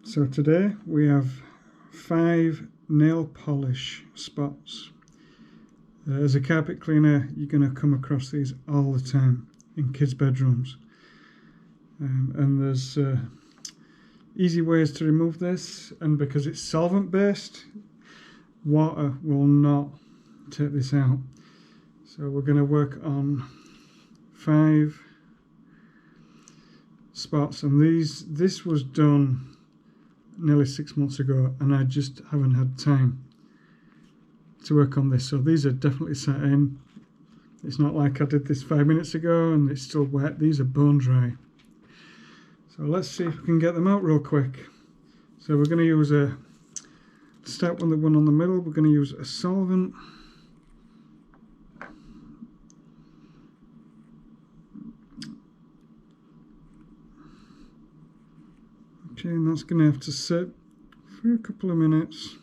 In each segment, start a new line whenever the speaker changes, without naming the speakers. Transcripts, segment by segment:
So today we have 5 nail polish spots. As a carpet cleaner, you're going to come across these all the time in kids' bedrooms. And there's easy ways to remove this, and because it's solvent based, water will not take this out. So we're going to work on 5 spots, and this was done nearly 6 months ago, and I just haven't had time to work on this. So these are definitely set in. It's not like I did this 5 minutes ago and it's still wet. These are bone dry. So let's see if we can get them out real quick. So we're going to use to start with the one on the middle, we're going to use a solvent. Okay, and that's going to have to sit for a couple of minutes.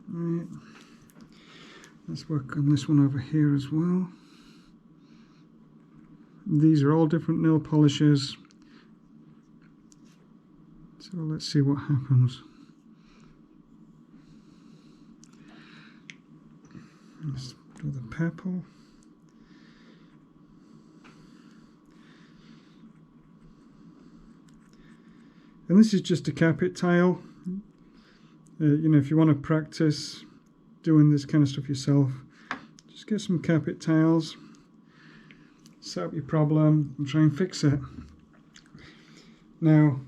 Right. Let's work on this one over here as well. These are all different nail polishes. So let's see what happens. Let's do the purple. And this is just a carpet tile. You know, if you want to practice doing this kind of stuff yourself, just get some carpet tiles, set up your problem and try and fix it. Now,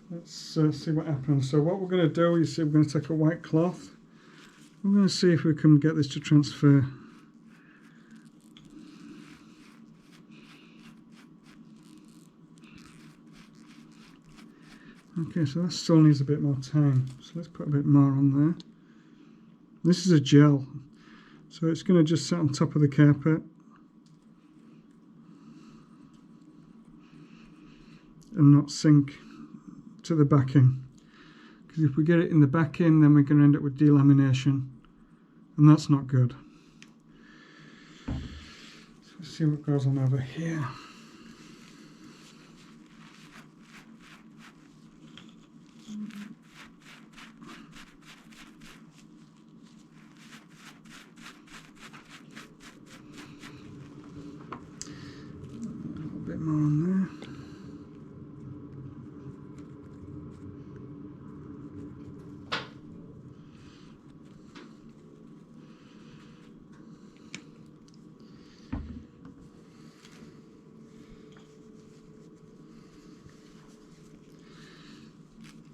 let's see what happens. So what we're going to do, you see, we're going to take a white cloth. We're going to see if we can get this to transfer. Okay, so that still needs a bit more time. So let's put a bit more on there. This is a gel, so it's going to just sit on top of the carpet. And not sink to the backing. Because if we get it in the backing, then we're going to end up with delamination. And that's not good. So let's see what goes on over here. A bit more on there.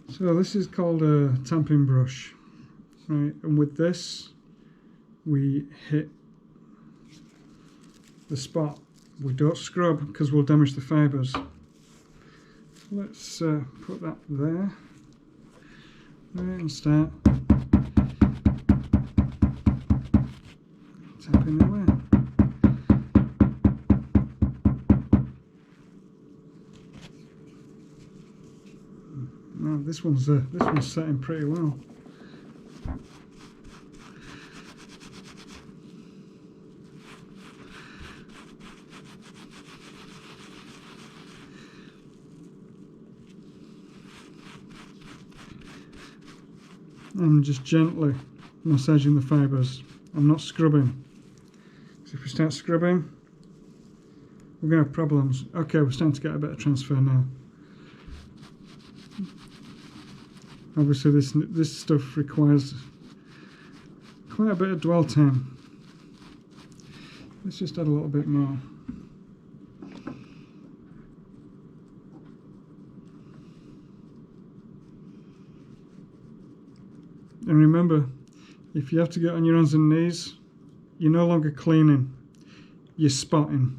So this is called a tamping brush, right? And with this, we hit the spot. We don't scrub because we'll damage the fibres. Let's put that there, right, and start tapping away. Now this one's setting pretty well. I'm just gently massaging the fibres. I'm not scrubbing. So if we start scrubbing, we're going to have problems. Okay, we're starting to get a bit of transfer now. Obviously this stuff requires quite a bit of dwell time. Let's just add a little bit more. And remember, if you have to get on your hands and knees, you're no longer cleaning, you're spotting.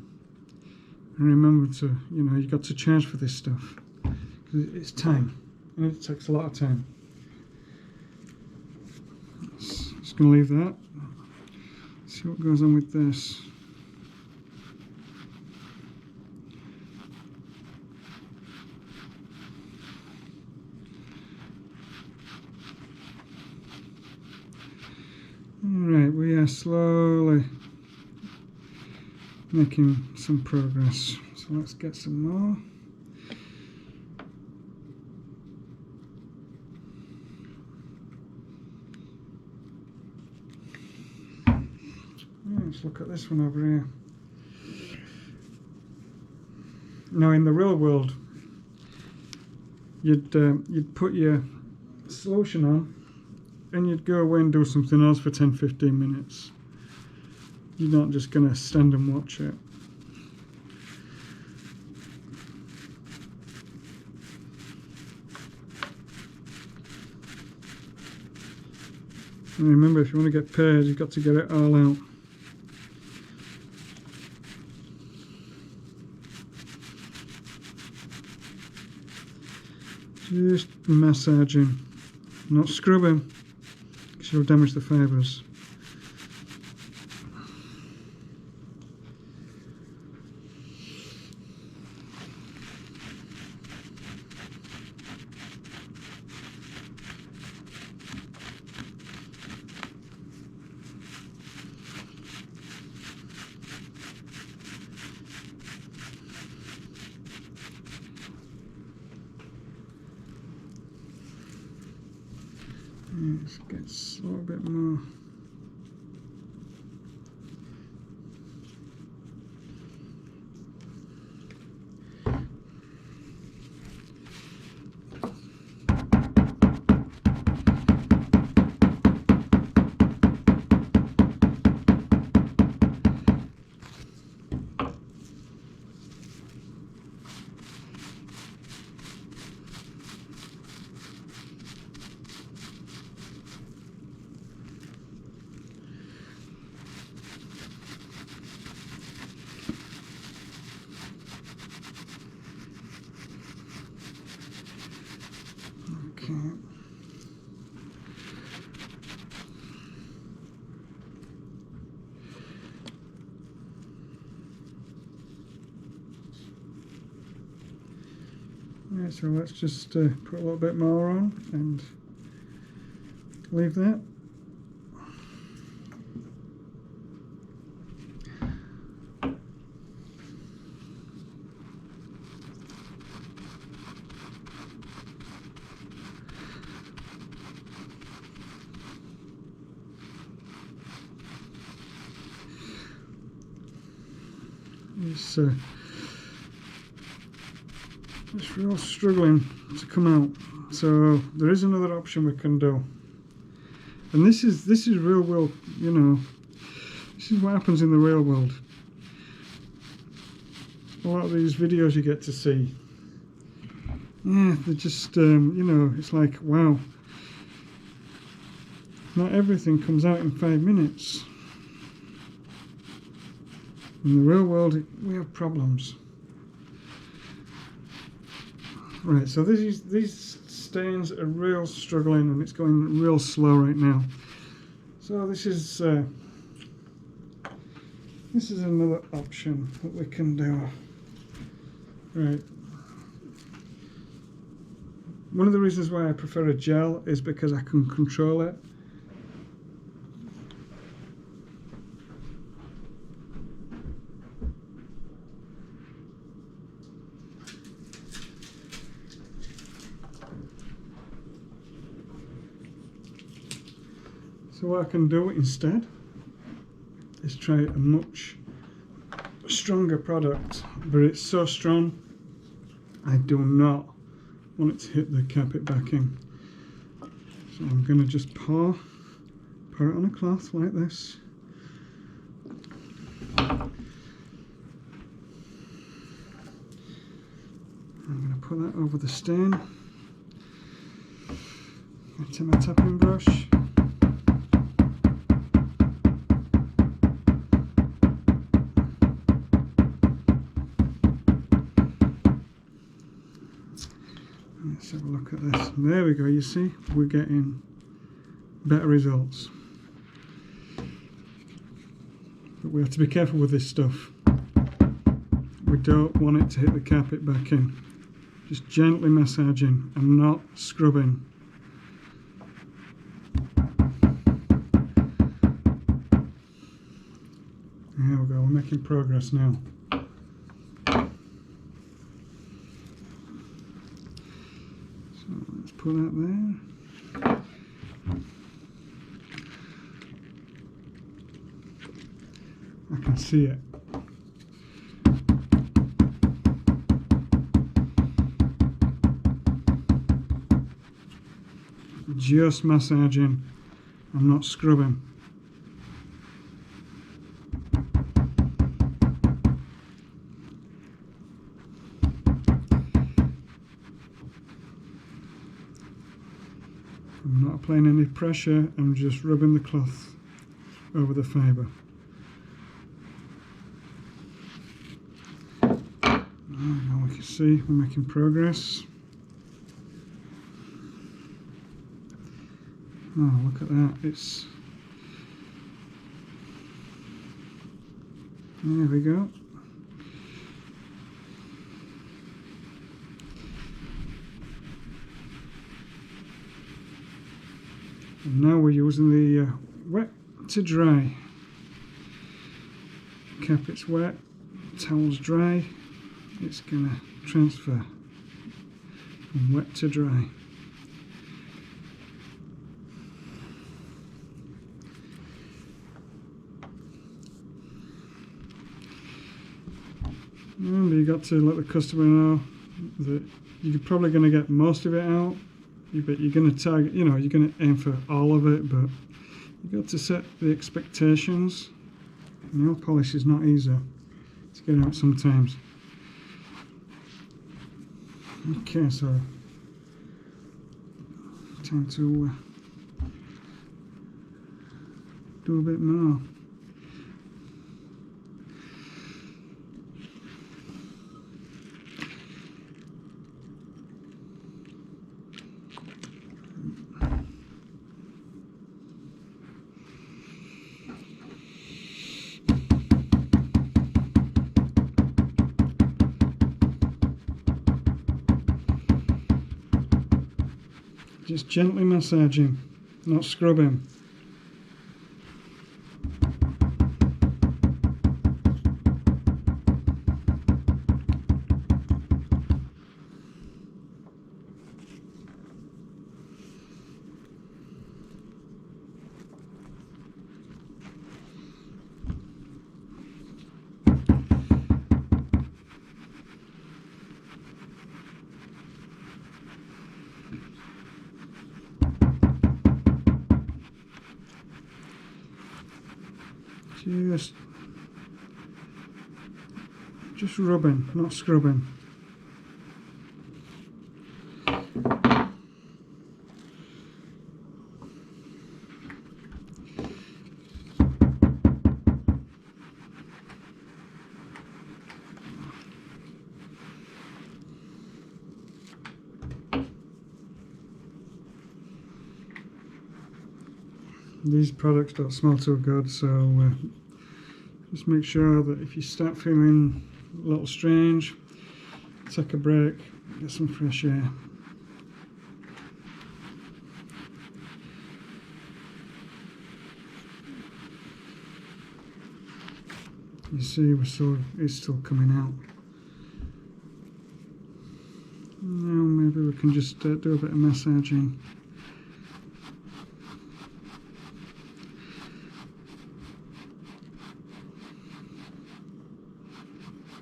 And remember to, you know, you've got to charge for this stuff, because it's time. And it takes a lot of time. Just going to leave that. See what goes on with this. Alright, we are slowly making some progress. So let's get some more. Let's look at this one over here. Now in the real world, you'd put your solution on and you'd go away and do something else for 10-15 minutes. You're not just going to stand and watch it. And remember, if you want to get paid, you've got to get it all out. Just massaging, not scrubbing, because you'll damage the fibres. Let's get a little bit more. Okay. Yeah, so let's just put a little bit more on and leave that. It's real struggling to come out. So there is another option we can do, and this is real world. You know, this is what happens in the real world. A lot of these videos you get to see, yeah, they're just you know, it's like, wow, not everything comes out in 5 minutes. In the real world, we have problems. Right, so these stains are real struggling, and it's going real slow right now. So this is another option that we can do. Right. One of the reasons why I prefer a gel is because I can control it. So what I can do instead is try a much stronger product, but it's so strong I do not want it to hit the carpet backing. So I'm going to just pour it on a cloth like this. I'm going to put that over the stain. Into my tapping brush. Let's have a look at this. There we go, you see, we're getting better results. But we have to be careful with this stuff. We don't want it to hit the carpet backing. Just gently massaging and not scrubbing. There we go, we're making progress now. put that there. I can see it. Just massaging, I'm not scrubbing. I'm not applying any pressure, I'm just rubbing the cloth over the fibre. Now we can see we're making progress. Oh, look at that, it's... There we go. And now we're using the wet to dry. Carpet's wet, towel's dry, it's going to transfer from wet to dry. And you got to let the customer know that you're probably going to get most of it out, but you're going to target, you know, you're going to aim for all of it, but you've got to set the expectations. Nail polish is not easy to get out sometimes. Okay, so time to do a bit more. Just gently massaging, not scrubbing. Just rubbing, not scrubbing. These products don't smell too good, so just make sure that if you start feeling a little strange, take a break, get some fresh air. You see, it's still coming out. Now maybe we can just do a bit of massaging.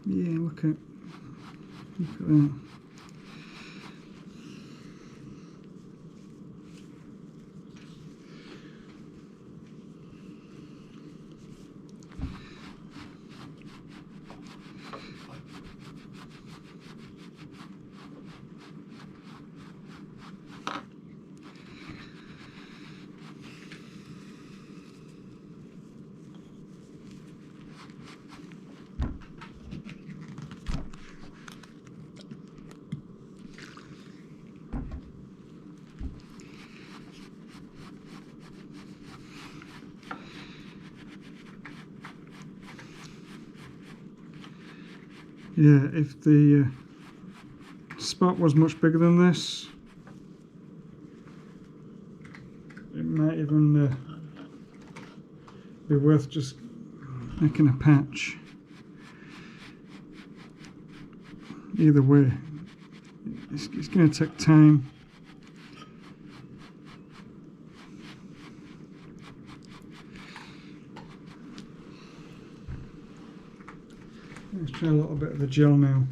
Yeah, look at that. Yeah, if the spot was much bigger than this, it might even be worth just making a patch. Either way, it's going to take time. Let's try a little bit of the gel now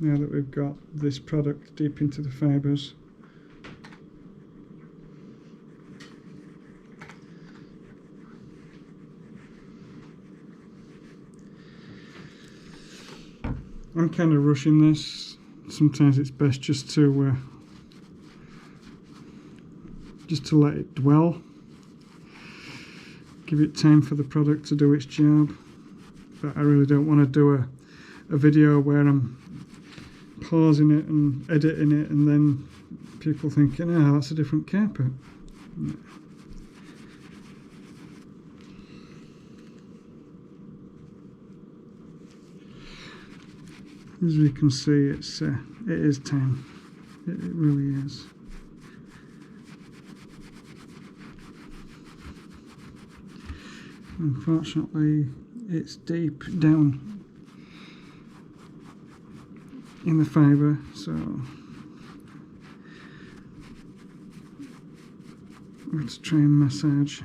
that we've got this product deep into the fibres. I'm kind of rushing this. Sometimes it's best just to let it dwell, give it time for the product to do its job. But I really don't want to do a video where I'm pausing it and editing it and then people thinking, oh, that's a different carpet. As we can see, it is time. It really is. Unfortunately, it's deep down in the fibre, so let's try and massage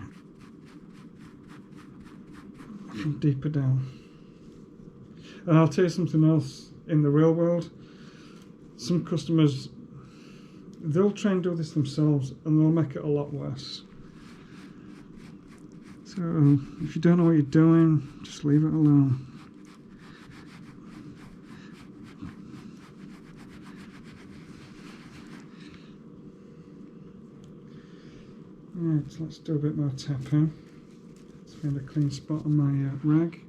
from deeper down. And I'll tell you something else. In the real world, some customers, they'll try and do this themselves and they'll make it a lot worse. So if you don't know what you're doing, just leave it alone. Right, so let's do a bit more tapping. Let's find a clean spot on my rag.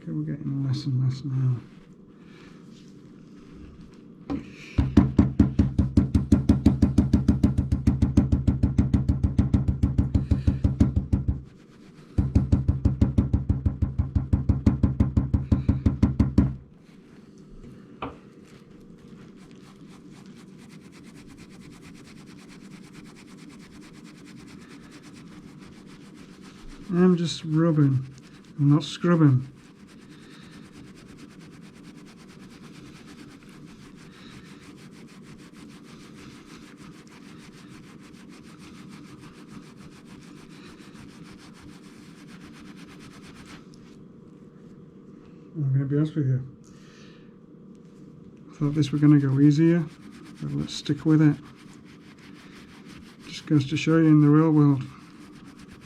Okay, we're getting less and less now. I'm just rubbing, I'm not scrubbing. I'm going to be honest with you. I thought this were going to go easier, but let's stick with it. Just goes to show you in the real world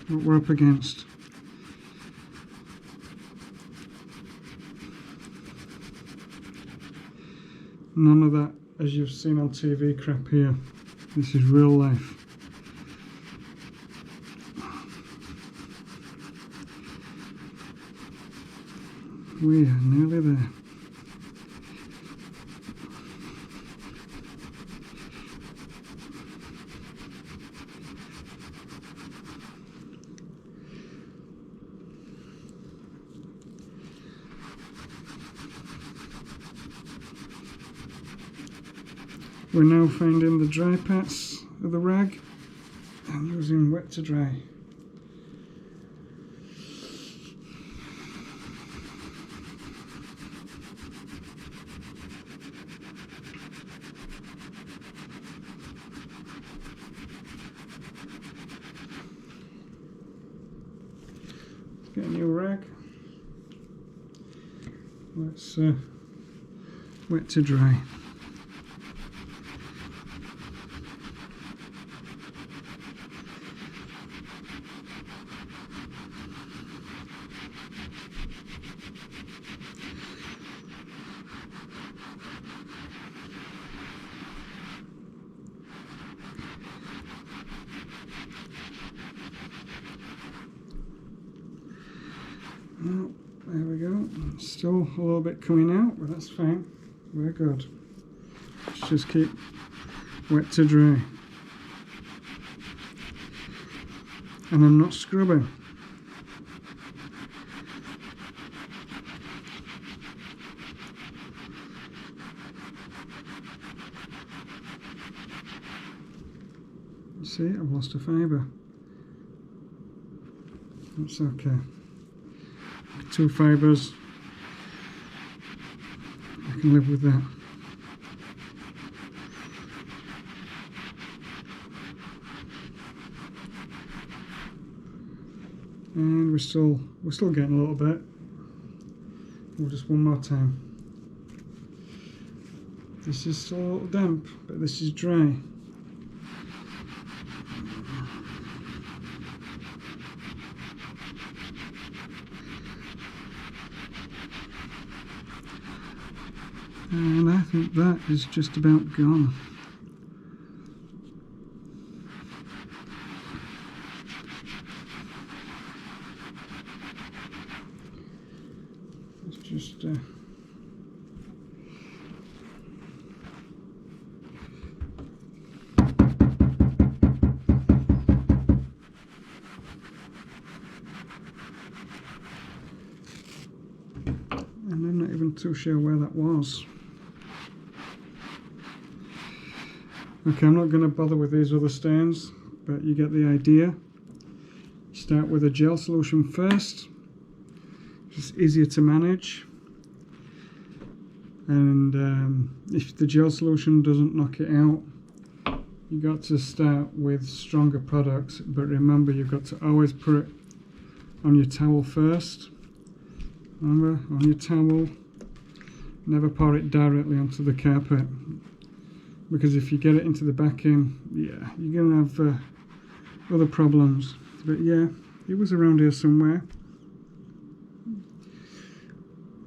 what we're up against. None of that, as you've seen on TV, crap here. This is real life. We are nearly there. We're now finding the dry parts of the rag and using wet to dry. Let's get a new rag. Let's wet to dry. Oh, there we go. Still a little bit coming out, but that's fine. We're good. Let's just keep wet to dry. And I'm not scrubbing. See, I've lost a fibre. That's okay. 2 fibres, I can live with that. And we're still getting a little bit. We'll just one more time. This is still a little damp, but this is dry. And I think that is just about gone. Let's just and I'm not even too sure where that was. Okay, I'm not going to bother with these other stains, but you get the idea. Start with a gel solution first. It's easier to manage, and if the gel solution doesn't knock it out, you got to start with stronger products. But remember, you've got to always put it on your towel first. Remember, on your towel, never pour it directly onto the carpet, because if you get it into the backing, yeah, you're gonna have other problems. But yeah, it was around here somewhere.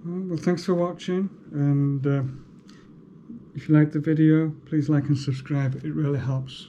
Well, thanks for watching, and if you liked the video, please like and subscribe. It really helps.